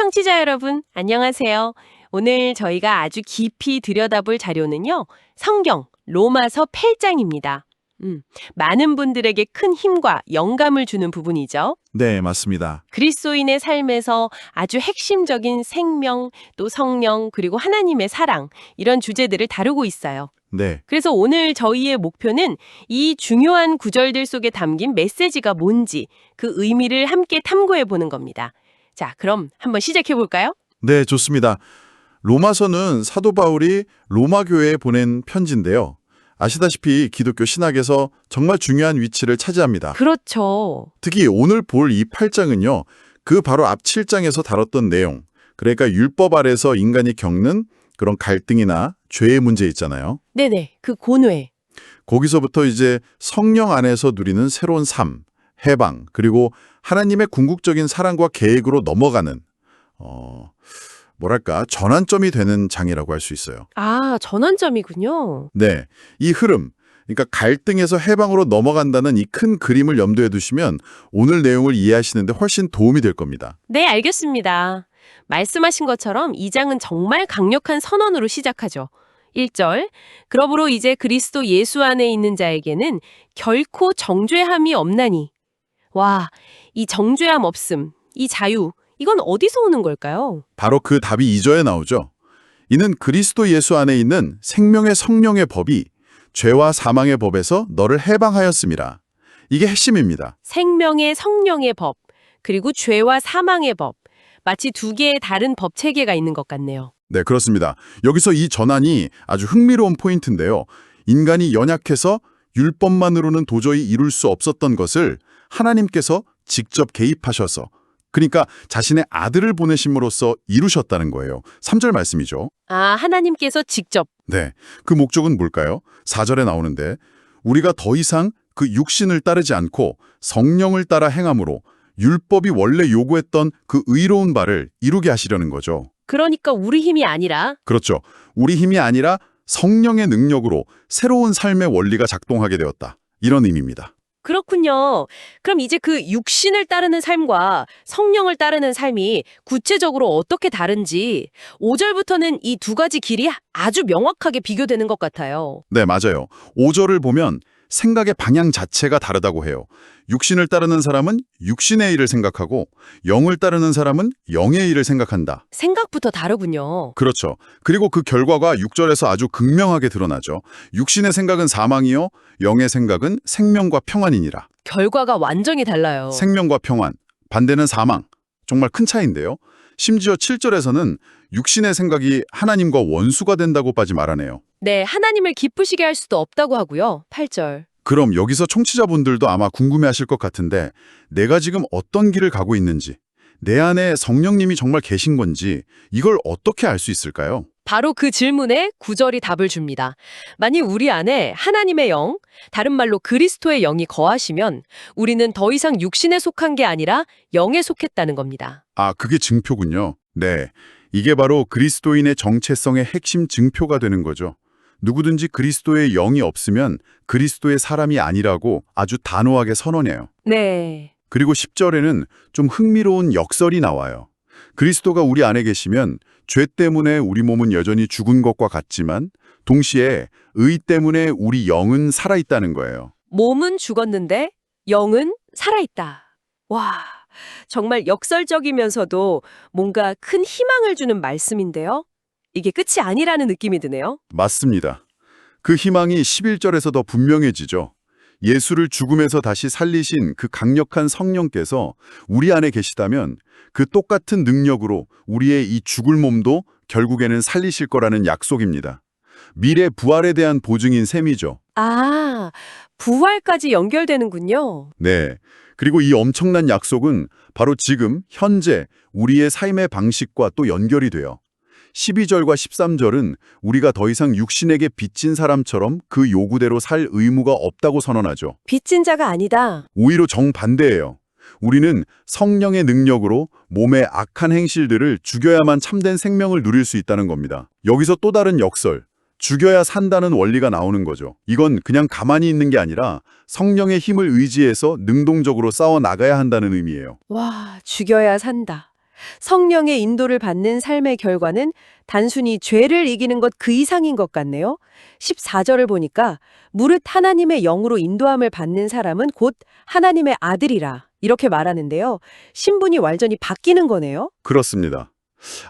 청취자 여러분, 안녕하세요. 오늘 저희가 아주 깊이 들여다볼 자료는요, 성경 로마서 8장입니다. 많은 분들에게 큰 힘과 영감을 주는 부분이죠. 네, 맞습니다. 그리스도인의 삶에서 아주 핵심적인 생명, 또 성령, 그리고 하나님의 사랑, 이런 주제들을 다루고 있어요. 네, 그래서 오늘 저희의 목표는 이 중요한 구절들 속에 담긴 메시지가 뭔지 그 의미를 함께 탐구해 보는 겁니다. 자, 그럼 한번 시작해 볼까요? 네, 좋습니다. 로마서는 사도 바울이 로마 교회에 보낸 편지인데요. 아시다시피 기독교 신학에서 정말 중요한 위치를 차지합니다. 그렇죠. 특히 오늘 볼 이 8장은요. 그 바로 앞 7장에서 다뤘던 내용, 그러니까 율법 아래서 인간이 겪는 그런 갈등이나 죄의 문제 있잖아요. 네네, 그 고뇌. 거기서부터 이제 성령 안에서 누리는 새로운 삶, 해방, 그리고 하나님의 궁극적인 사랑과 계획으로 넘어가는 뭐랄까 전환점이 되는 장이라고 할 수 있어요. 아, 전환점이군요. 네, 이 흐름, 그러니까 갈등에서 해방으로 넘어간다는 이 큰 그림을 염두에 두시면 오늘 내용을 이해하시는데 훨씬 도움이 될 겁니다. 네, 알겠습니다. 말씀하신 것처럼 이 장은 정말 강력한 선언으로 시작하죠. 1절, 그러므로 이제 그리스도 예수 안에 있는 자에게는 결코 정죄함이 없나니. 와, 이 정죄함 없음, 이 자유, 이건 어디서 오는 걸까요? 바로 그 답이 2절에 나오죠. 이는 그리스도 예수 안에 있는 생명의 성령의 법이 죄와 사망의 법에서 너를 해방하였음이라. 이게 핵심입니다. 생명의 성령의 법, 그리고 죄와 사망의 법. 마치 두 개의 다른 법 체계가 있는 것 같네요. 네, 그렇습니다. 여기서 이 전환이 아주 흥미로운 포인트인데요. 인간이 연약해서 율법만으로는 도저히 이룰 수 없었던 것을 하나님께서 직접 개입하셔서, 그러니까 자신의 아들을 보내심으로써 이루셨다는 거예요. 3절 말씀이죠. 아, 하나님께서 직접. 네, 그 목적은 뭘까요? 4절에 나오는데 우리가 더 이상 그 육신을 따르지 않고 성령을 따라 행함으로 율법이 원래 요구했던 그 의로운 바를 이루게 하시려는 거죠. 그러니까 우리 힘이 아니라 그렇죠. 우리 힘이 아니라 성령의 능력으로 새로운 삶의 원리가 작동하게 되었다. 이런 의미입니다. 그렇군요. 그럼 이제 그 육신을 따르는 삶과 성령을 따르는 삶이 구체적으로 어떻게 다른지 5절부터는 이 두 가지 길이 아주 명확하게 비교되는 것 같아요. 네, 맞아요. 5절을 보면 생각의 방향 자체가 다르다고 해요. 육신을 따르는 사람은 육신의 일을 생각하고 영을 따르는 사람은 영의 일을 생각한다. 생각부터 다르군요. 그렇죠. 그리고 그 결과가 6절에서 아주 극명하게 드러나죠. 육신의 생각은 사망이요, 영의 생각은 생명과 평안이니라. 결과가 완전히 달라요. 생명과 평안, 반대는 사망. 정말 큰 차이인데요. 심지어 7절에서는 육신의 생각이 하나님과 원수가 된다고까지 말하네요. 네, 하나님을 기쁘시게 할 수도 없다고 하고요. 8절. 그럼 여기서 청취자분들도 아마 궁금해하실 것 같은데 내가 지금 어떤 길을 가고 있는지, 내 안에 성령님이 정말 계신 건지 이걸 어떻게 알 수 있을까요? 바로 그 질문에 9절이 답을 줍니다. 만일 우리 안에 하나님의 영, 다른 말로 그리스도의 영이 거하시면 우리는 더 이상 육신에 속한 게 아니라 영에 속했다는 겁니다. 아, 그게 증표군요. 네, 이게 바로 그리스도인의 정체성의 핵심 증표가 되는 거죠. 누구든지 그리스도의 영이 없으면 그리스도의 사람이 아니라고 아주 단호하게 선언해요. 네. 그리고 10절에는 좀 흥미로운 역설이 나와요. 그리스도가 우리 안에 계시면 죄 때문에 우리 몸은 여전히 죽은 것과 같지만 동시에 의 때문에 우리 영은 살아있다는 거예요. 몸은 죽었는데 영은 살아있다. 와, 정말 역설적이면서도 뭔가 큰 희망을 주는 말씀인데요. 이게 끝이 아니라는 느낌이 드네요. 맞습니다. 그 희망이 11절에서 더 분명해지죠. 예수를 죽음에서 다시 살리신 그 강력한 성령께서 우리 안에 계시다면 그 똑같은 능력으로 우리의 이 죽을 몸도 결국에는 살리실 거라는 약속입니다. 미래 부활에 대한 보증인 셈이죠. 아, 부활까지 연결되는군요. 네. 그리고 이 엄청난 약속은 바로 지금 현재 우리의 삶의 방식과 또 연결이 돼요. 12절과 13절은 우리가 더 이상 육신에게 빚진 사람처럼 그 요구대로 살 의무가 없다고 선언하죠. 빚진 자가 아니다. 오히려 정반대예요. 우리는 성령의 능력으로 몸의 악한 행실들을 죽여야만 참된 생명을 누릴 수 있다는 겁니다. 여기서 또 다른 역설, 죽여야 산다는 원리가 나오는 거죠. 이건 그냥 가만히 있는 게 아니라 성령의 힘을 의지해서 능동적으로 싸워 나가야 한다는 의미예요. 와, 죽여야 산다. 성령의 인도를 받는 삶의 결과는 단순히 죄를 이기는 것 그 이상인 것 같네요. 14절을 보니까 무릇 하나님의 영으로 인도함을 받는 사람은 곧 하나님의 아들이라 이렇게 말하는데요. 신분이 완전히 바뀌는 거네요. 그렇습니다.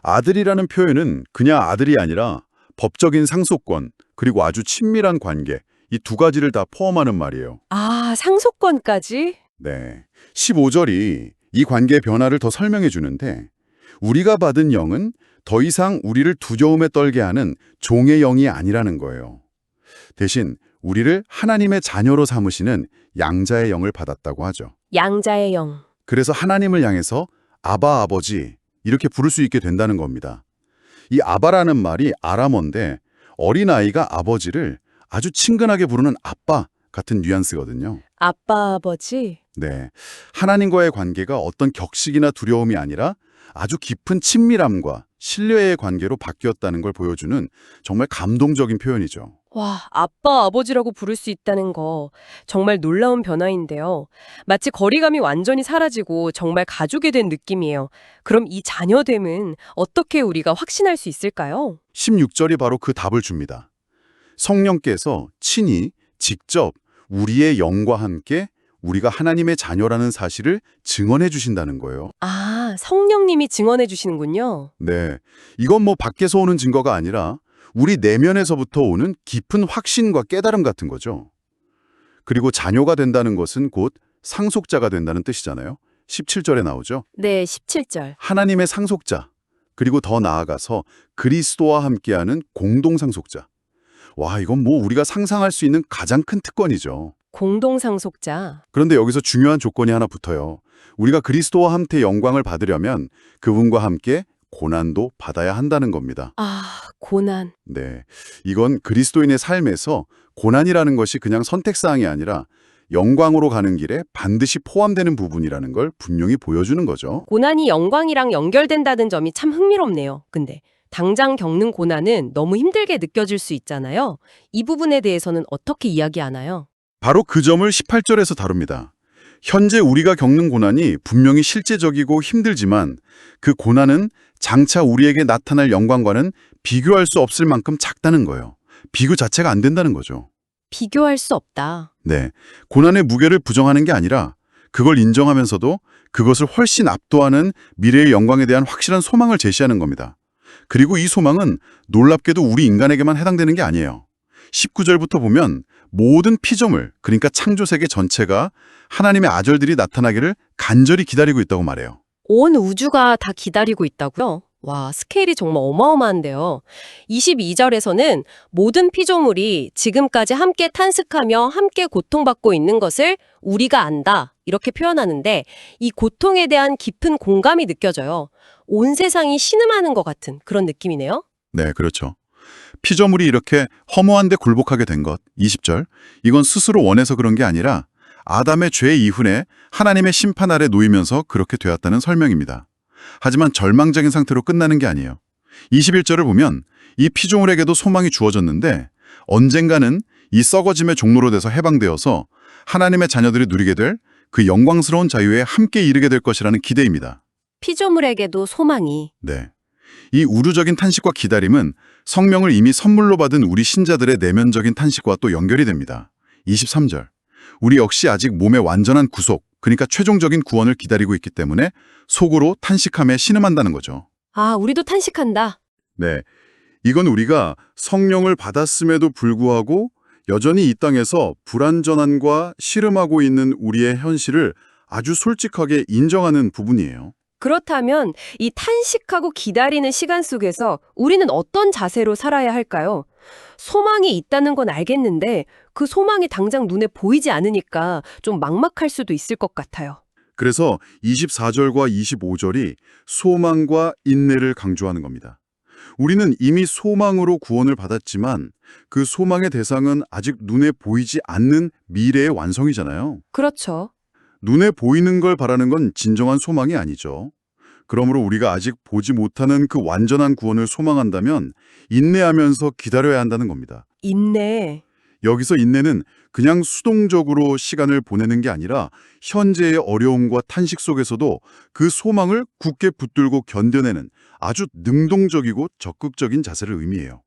아들이라는 표현은 그냥 아들이 아니라 법적인 상속권, 그리고 아주 친밀한 관계, 이 두 가지를 다 포함하는 말이에요. 아, 상속권까지? 네. 15절이 이 관계의 변화를 더 설명해 주는데, 우리가 받은 영은 더 이상 우리를 두려움에 떨게 하는 종의 영이 아니라는 거예요. 대신 우리를 하나님의 자녀로 삼으시는 양자의 영을 받았다고 하죠. 양자의 영. 그래서 하나님을 향해서 아바 아버지 이렇게 부를 수 있게 된다는 겁니다. 이 아바라는 말이 아람어인데 어린아이가 아버지를 아주 친근하게 부르는 아빠 같은 뉘앙스거든요. 아빠, 아버지. 네, 하나님과의 관계가 어떤 격식이나 두려움이 아니라 아주 깊은 친밀함과 신뢰의 관계로 바뀌었다는 걸 보여주는 정말 감동적인 표현이죠. 와, 아빠, 아버지라고 부를 수 있다는 거 정말 놀라운 변화인데요. 마치 거리감이 완전히 사라지고 정말 가족이 된 느낌이에요. 그럼 이 자녀됨은 어떻게 우리가 확신할 수 있을까요? 16절이 바로 그 답을 줍니다. 성령께서 친히 직접 우리의 영과 함께 우리가 하나님의 자녀라는 사실을 증언해 주신다는 거예요. 아, 성령님이 증언해 주시는군요. 네, 이건 뭐 밖에서 오는 증거가 아니라 우리 내면에서부터 오는 깊은 확신과 깨달음 같은 거죠. 그리고 자녀가 된다는 것은 곧 상속자가 된다는 뜻이잖아요. 17절에 나오죠. 네, 17절. 하나님의 상속자, 그리고 더 나아가서 그리스도와 함께하는 공동 상속자. 와, 이건 뭐 우리가 상상할 수 있는 가장 큰 특권이죠. 공동상속자. 그런데 여기서 중요한 조건이 하나 붙어요. 우리가 그리스도와 함께 영광을 받으려면 그분과 함께 고난도 받아야 한다는 겁니다. 아, 고난. 네, 이건 그리스도인의 삶에서 고난이라는 것이 그냥 선택사항이 아니라 영광으로 가는 길에 반드시 포함되는 부분이라는 걸 분명히 보여주는 거죠. 고난이 영광이랑 연결된다는 점이 참 흥미롭네요. 근데 당장 겪는 고난은 너무 힘들게 느껴질 수 있잖아요. 이 부분에 대해서는 어떻게 이야기하나요? 바로 그 점을 18절에서 다룹니다. 현재 우리가 겪는 고난이 분명히 실제적이고 힘들지만 그 고난은 장차 우리에게 나타날 영광과는 비교할 수 없을 만큼 작다는 거예요. 비교 자체가 안 된다는 거죠. 비교할 수 없다. 네, 고난의 무게를 부정하는 게 아니라 그걸 인정하면서도 그것을 훨씬 압도하는 미래의 영광에 대한 확실한 소망을 제시하는 겁니다. 그리고 이 소망은 놀랍게도 우리 인간에게만 해당되는 게 아니에요. 19절부터 보면 모든 피조물, 그러니까 창조세계 전체가 하나님의 아들들이 나타나기를 간절히 기다리고 있다고 말해요. 온 우주가 다 기다리고 있다고요? 와, 스케일이 정말 어마어마한데요. 22절에서는 모든 피조물이 지금까지 함께 탄식하며 함께 고통받고 있는 것을 우리가 안다. 이렇게 표현하는데 이 고통에 대한 깊은 공감이 느껴져요. 온 세상이 신음하는 것 같은 그런 느낌이네요. 네, 그렇죠. 피조물이 이렇게 허무한데 굴복하게 된 것, 20절. 이건 스스로 원해서 그런 게 아니라 아담의 죄 이후에 하나님의 심판 아래 놓이면서 그렇게 되었다는 설명입니다. 하지만 절망적인 상태로 끝나는 게 아니에요. 21절을 보면 이 피조물에게도 소망이 주어졌는데 언젠가는 이 썩어짐의 종로로 돼서 해방되어서 하나님의 자녀들이 누리게 될 그 영광스러운 자유에 함께 이르게 될 것이라는 기대입니다. 피조물에게도 소망이. 네. 이 우류적인 탄식과 기다림은 성령을 이미 선물로 받은 우리 신자들의 내면적인 탄식과 또 연결이 됩니다. 23절. 우리 역시 아직 몸의 완전한 구속, 그러니까 최종적인 구원을 기다리고 있기 때문에 속으로 탄식함에 신음한다는 거죠. 아, 우리도 탄식한다. 네. 이건 우리가 성령을 받았음에도 불구하고 여전히 이 땅에서 불완전함과 씨름하고 있는 우리의 현실을 아주 솔직하게 인정하는 부분이에요. 그렇다면 이 탄식하고 기다리는 시간 속에서 우리는 어떤 자세로 살아야 할까요? 소망이 있다는 건 알겠는데 그 소망이 당장 눈에 보이지 않으니까 좀 막막할 수도 있을 것 같아요. 그래서 24절과 25절이 소망과 인내를 강조하는 겁니다. 우리는 이미 소망으로 구원을 받았지만 그 소망의 대상은 아직 눈에 보이지 않는 미래의 완성이잖아요. 그렇죠. 눈에 보이는 걸 바라는 건 진정한 소망이 아니죠. 그러므로 우리가 아직 보지 못하는 그 완전한 구원을 소망한다면 인내하면서 기다려야 한다는 겁니다. 인내. 여기서 인내는 그냥 수동적으로 시간을 보내는 게 아니라 현재의 어려움과 탄식 속에서도 그 소망을 굳게 붙들고 견뎌내는 아주 능동적이고 적극적인 자세를 의미해요.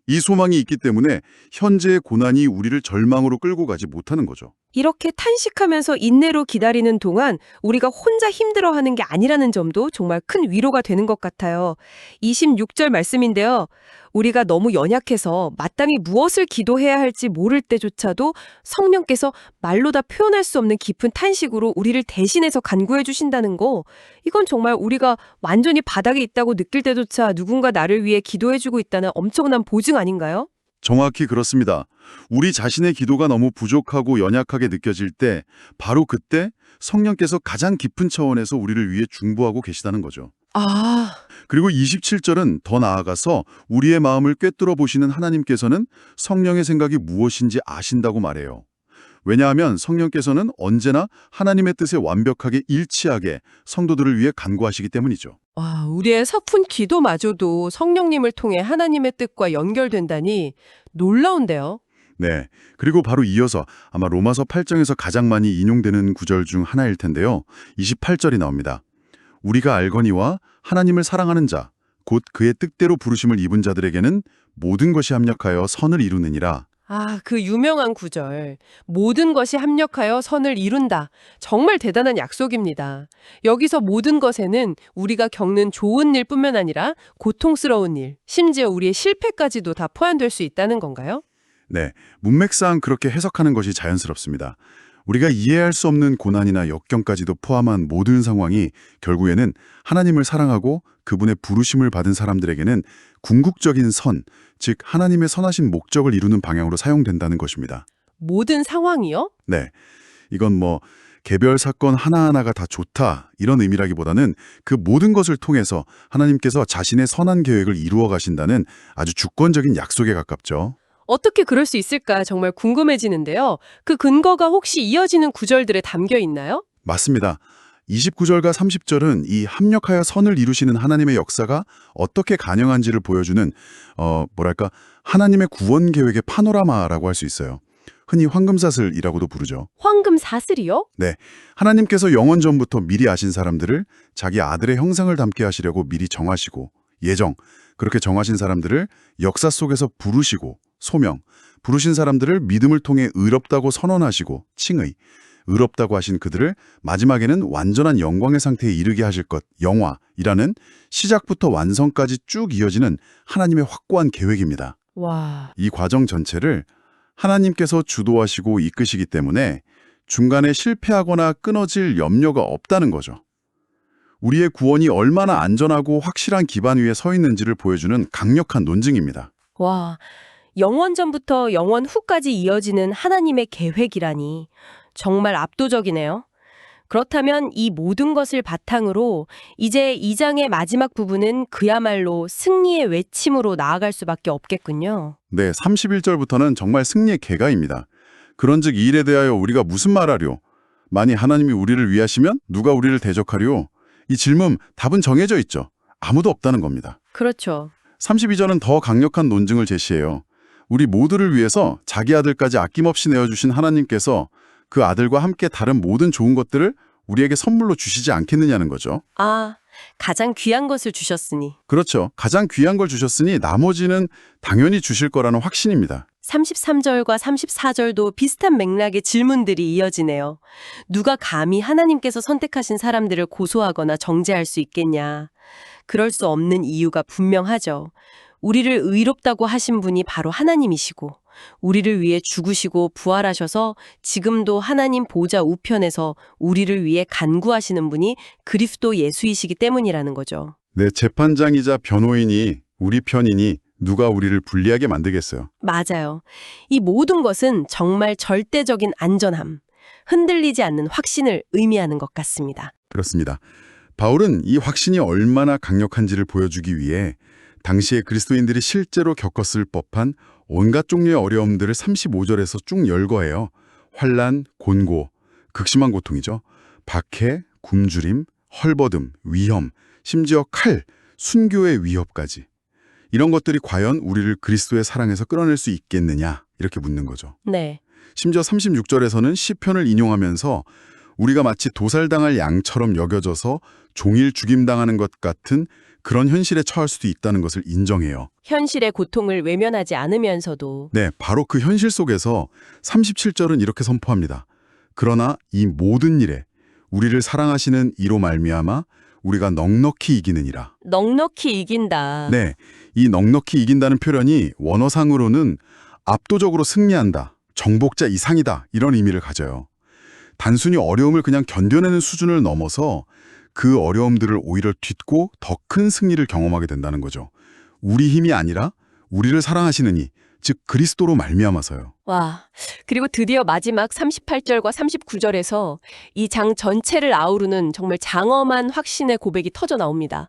이 소망이 있기 때문에 현재의 고난이 우리를 절망으로 끌고 가지 못하는 거죠. 이렇게 탄식하면서 인내로 기다리는 동안 우리가 혼자 힘들어하는 게 아니라는 점도 정말 큰 위로가 되는 것 같아요. 26절 말씀인데요. 우리가 너무 연약해서 마땅히 무엇을 기도해야 할지 모를 때조차도 성령께서 말로 다 표현할 수 없는 깊은 탄식으로 우리를 대신해서 간구해 주신다는 거, 이건 정말 우리가 완전히 바닥에 있다고 느낄 때조차 누군가 나를 위해 기도해 주고 있다는 엄청난 보증 아닌가요? 정확히 그렇습니다. 우리 자신의 기도가 너무 부족하고 연약하게 느껴질 때 바로 그때 성령께서 가장 깊은 차원에서 우리를 위해 중보하고 계시다는 거죠. 아, 그리고 27절은 더 나아가서 우리의 마음을 꿰뚫어 보시는 하나님께서는 성령의 생각이 무엇인지 아신다고 말해요. 왜냐하면 성령께서는 언제나 하나님의 뜻에 완벽하게 일치하게 성도들을 위해 간구하시기 때문이죠. 와, 우리의 서툰 기도마저도 성령님을 통해 하나님의 뜻과 연결된다니 놀라운데요. 네. 그리고 바로 이어서 아마 로마서 8장에서 가장 많이 인용되는 구절 중 하나일 텐데요. 28절이 나옵니다. 우리가 알거니와 하나님을 사랑하는 자, 곧 그의 뜻대로 부르심을 입은 자들에게는 모든 것이 합력하여 선을 이루느니라. 아, 그 유명한 구절. 모든 것이 합력하여 선을 이룬다. 정말 대단한 약속입니다. 여기서 모든 것에는 우리가 겪는 좋은 일뿐만 아니라 고통스러운 일, 심지어 우리의 실패까지도 다 포함될 수 있다는 건가요? 네, 문맥상 그렇게 해석하는 것이 자연스럽습니다. 우리가 이해할 수 없는 고난이나 역경까지도 포함한 모든 상황이 결국에는 하나님을 사랑하고 그분의 부르심을 받은 사람들에게는 궁극적인 선, 즉 하나님의 선하신 목적을 이루는 방향으로 사용된다는 것입니다. 모든 상황이요? 네, 이건 개별 사건 하나하나가 다 좋다 이런 의미라기보다는 그 모든 것을 통해서 하나님께서 자신의 선한 계획을 이루어 가신다는 아주 주권적인 약속에 가깝죠. 어떻게 그럴 수 있을까 정말 궁금해지는데요. 그 근거가 혹시 이어지는 구절들에 담겨 있나요? 맞습니다. 29절과 30절은 이 합력하여 선을 이루시는 하나님의 역사가 어떻게 가능한지를 보여주는 하나님의 구원 계획의 파노라마라고 할 수 있어요. 흔히 황금사슬이라고도 부르죠. 황금 사슬이요? 네, 하나님께서 영원 전부터 미리 아신 사람들을 자기 아들의 형상을 담게 하시려고 미리 정하시고 그렇게 정하신 사람들을 역사 속에서 부르시고 소명, 부르신 사람들을 믿음을 통해 의롭다고 선언하시고 칭의, 의롭다고 하신 그들을 마지막에는 완전한 영광의 상태에 이르게 하실 것, 영화이라는 시작부터 완성까지 쭉 이어지는 하나님의 확고한 계획입니다. 와, 이 과정 전체를 하나님께서 주도하시고 이끄시기 때문에 중간에 실패하거나 끊어질 염려가 없다는 거죠. 우리의 구원이 얼마나 안전하고 확실한 기반 위에 서 있는지를 보여주는 강력한 논증입니다. 와, 영원 전부터 영원 후까지 이어지는 하나님의 계획이라니 정말 압도적이네요. 그렇다면 이 모든 것을 바탕으로 이제 2장의 마지막 부분은 그야말로 승리의 외침으로 나아갈 수밖에 없겠군요. 네, 31절부터는 정말 승리의 계가입니다. 그런즉 이 일에 대하여 우리가 무슨 말하려? 만일 하나님이 우리를 위하시면 누가 우리를 대적하려? 이 질문 답은 정해져 있죠. 아무도 없다는 겁니다. 그렇죠. 32절은 더 강력한 논증을 제시해요. 우리 모두를 위해서 자기 아들까지 아낌없이 내어주신 하나님께서 그 아들과 함께 다른 모든 좋은 것들을 우리에게 선물로 주시지 않겠느냐는 거죠. 아, 가장 귀한 것을 주셨으니. 그렇죠. 가장 귀한 걸 주셨으니 나머지는 당연히 주실 거라는 확신입니다. 33절과 34절도 비슷한 맥락의 질문들이 이어지네요. 누가 감히 하나님께서 선택하신 사람들을 고소하거나 정죄할 수 있겠냐. 그럴 수 없는 이유가 분명하죠. 우리를 의롭다고 하신 분이 바로 하나님이시고 우리를 위해 죽으시고 부활하셔서 지금도 하나님 보좌 우편에서 우리를 위해 간구하시는 분이 그리스도 예수이시기 때문이라는 거죠. 네, 재판장이자 변호인이 우리 편이니 누가 우리를 불리하게 만들겠어요. 맞아요. 이 모든 것은 정말 절대적인 안전함, 흔들리지 않는 확신을 의미하는 것 같습니다. 그렇습니다. 바울은 이 확신이 얼마나 강력한지를 보여주기 위해 당시에 그리스도인들이 실제로 겪었을 법한 온갖 종류의 어려움들을 35절에서 쭉 열거해요. 환난, 곤고, 극심한 고통이죠. 박해, 굶주림, 헐버듬, 위험, 심지어 칼, 순교의 위협까지. 이런 것들이 과연 우리를 그리스도의 사랑에서 끌어낼 수 있겠느냐 이렇게 묻는 거죠. 네. 심지어 36절에서는 시편을 인용하면서 우리가 마치 도살당할 양처럼 여겨져서 종일 죽임당하는 것 같은 그런 현실에 처할 수도 있다는 것을 인정해요. 현실의 고통을 외면하지 않으면서도 네, 바로 그 현실 속에서 37절은 이렇게 선포합니다. 그러나 이 모든 일에 우리를 사랑하시는 이로 말미암아 우리가 넉넉히 이기느니라. 넉넉히 이긴다. 네, 이 넉넉히 이긴다는 표현이 원어상으로는 압도적으로 승리한다, 정복자 이상이다 이런 의미를 가져요. 단순히 어려움을 그냥 견뎌내는 수준을 넘어서 그 어려움들을 오히려 딛고 더 큰 승리를 경험하게 된다는 거죠. 우리 힘이 아니라 우리를 사랑하시느니, 즉 그리스도로 말미암아서요. 와, 그리고 드디어 마지막 38절과 39절에서 이 장 전체를 아우르는 정말 장엄한 확신의 고백이 터져 나옵니다.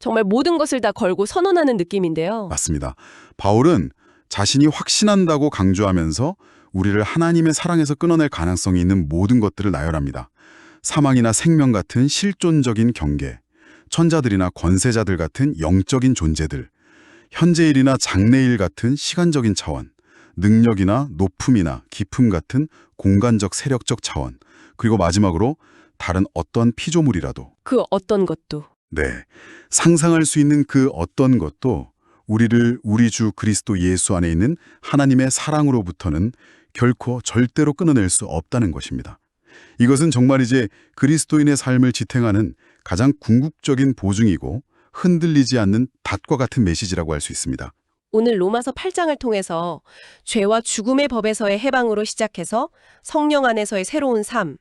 정말 모든 것을 다 걸고 선언하는 느낌인데요. 맞습니다. 바울은 자신이 확신한다고 강조하면서 우리를 하나님의 사랑에서 끊어낼 가능성이 있는 모든 것들을 나열합니다. 사망이나 생명 같은 실존적인 경계, 천자들이나 권세자들 같은 영적인 존재들, 현재일이나 장래일 같은 시간적인 차원, 능력이나 높음이나 깊음 같은 공간적 세력적 차원, 그리고 마지막으로 다른 어떤 피조물이라도, 그 어떤 것도. 네, 상상할 수 있는 그 어떤 것도 우리를 우리 주 그리스도 예수 안에 있는 하나님의 사랑으로부터는 결코 절대로 끊어낼 수 없다는 것입니다. 이것은 정말 이제 그리스도인의 삶을 지탱하는 가장 궁극적인 보증이고 흔들리지 않는 닷과 같은 메시지라고 할 수 있습니다. 오늘 로마서 8장을 통해서 죄와 죽음의 법에서의 해방으로 시작해서 성령 안에서의 새로운 삶,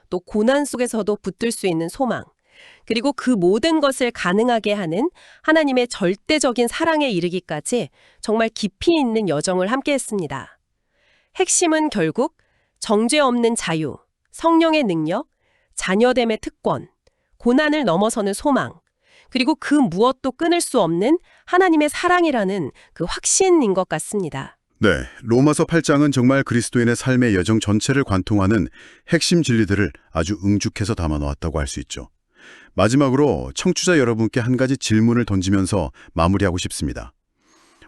또 고난 속에서도 붙들 수 있는 소망, 그리고 그 모든 것을 가능하게 하는 하나님의 절대적인 사랑에 이르기까지 정말 깊이 있는 여정을 함께 했습니다. 핵심은 결국 정죄 없는 자유, 성령의 능력, 자녀됨의 특권, 고난을 넘어서는 소망, 그리고 그 무엇도 끊을 수 없는 하나님의 사랑이라는 그 확신인 것 같습니다. 네, 로마서 8장은 정말 그리스도인의 삶의 여정 전체를 관통하는 핵심 진리들을 아주 응축해서 담아놓았다고 할 수 있죠. 마지막으로 청취자 여러분께 한 가지 질문을 던지면서 마무리하고 싶습니다.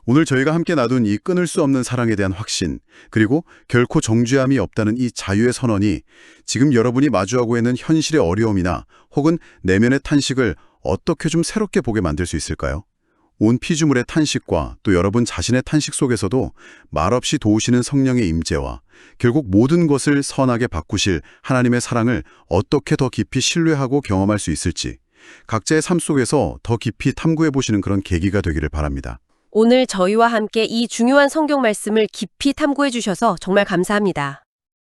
오늘 저희가 함께 나눈 이 끊을 수 없는 사랑에 대한 확신, 그리고 결코 정죄함이 없다는 이 자유의 선언이 지금 여러분이 마주하고 있는 현실의 어려움이나 혹은 내면의 탄식을 어떻게 좀 새롭게 보게 만들 수 있을까요? 온 피조물의 탄식과 또 여러분 자신의 탄식 속에서도 말없이 도우시는 성령의 임재와 결국 모든 것을 선하게 바꾸실 하나님의 사랑을 어떻게 더 깊이 신뢰하고 경험할 수 있을지 각자의 삶 속에서 더 깊이 탐구해보시는 그런 계기가 되기를 바랍니다. 오늘 저희와 함께 이 중요한 성경 말씀을 깊이 탐구해 주셔서 정말 감사합니다.